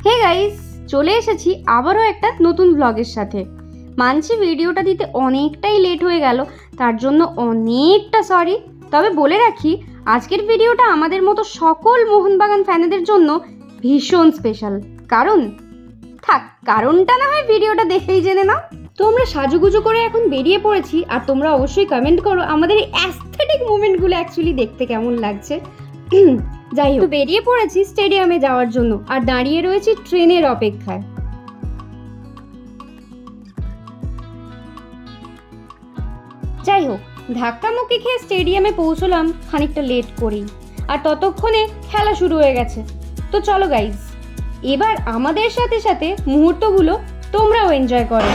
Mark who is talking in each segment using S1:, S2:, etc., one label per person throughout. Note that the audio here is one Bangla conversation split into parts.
S1: হে গাইস, চলে এসেছি আবারও একটা নতুন ব্লগের সাথে। মানছি ভিডিওটা দিতে অনেকটাই লেট হয়ে গেল, তার জন্য অনেকটা সরি। তবে বলে রাখি, আজকের ভিডিওটা আমাদের মতো সকল মোহনবাগান ফ্যানেদের জন্য ভীষণ স্পেশাল। কারণটা না হয় ভিডিওটা দেখেই জেনে নাও। তো আমরা সাজুগুজু করে এখন বেরিয়ে পড়েছি, আর তোমরা অবশ্যই কমেন্ট করো আমাদের এই অ্যাস্থেটিক মুভমেন্টগুলো অ্যাকচুয়ালি দেখতে কেমন লাগছে। যাই হোক, বেরিয়ে পড়েছি স্টেডিয়ামে যাওয়ার জন্য, আর দাঁড়িয়ে রয়েছি ট্রেনের অপেক্ষায়। যাই হোক, ধাক্কামুক্কি খেয়ে স্টেডিয়ামে পৌঁছলাম খানিকটা লেট করেই, আর ততক্ষণে খেলা শুরু হয়ে গেছে। তো চলো গাইজ, এবার আমাদের সাথে সাথে মুহূর্তগুলো তোমরাও এনজয় করো।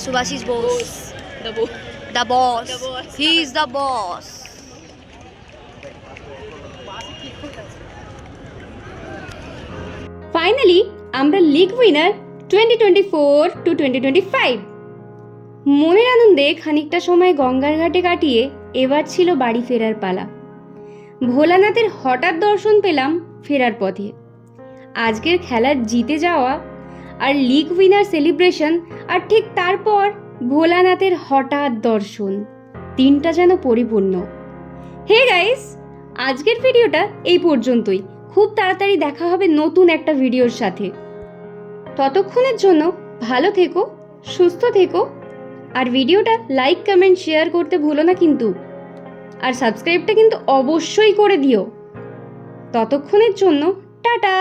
S2: Subhashish Bose.
S3: The boss.
S2: The boss.
S3: The boss.
S2: He is the boss.
S1: Finally আমরা লিগ উইনার 2024-2025। মনের আনন্দে খানিকটা সময় গঙ্গার ঘাটে কাটিয়ে এবার ছিল বাড়ি ফেরার পালা। ভোলানাথের হঠাৎ দর্শন পেলাম ফেরার পথে। আজকের খেলার জিতে যাওয়া আর লিগ উইনার সেলিব্রেশন, আর ঠিক তারপর ভোলানাথের হঠাৎ দর্শন, তিনটা যেন পরিপূর্ণ। হে গাইস, আজকের ভিডিওটা এই পর্যন্তই। খুব তাড়াতাড়ি দেখা হবে নতুন একটা ভিডিওর সাথে। ততক্ষণের জন্য ভালো থেকো, সুস্থ থেকো, আর ভিডিওটা লাইক কমেন্ট শেয়ার করতে ভুলো না কিন্তু। আর সাবস্ক্রাইবটা কিন্তু অবশ্যই করে দিও। ততক্ষণের জন্য টাটা।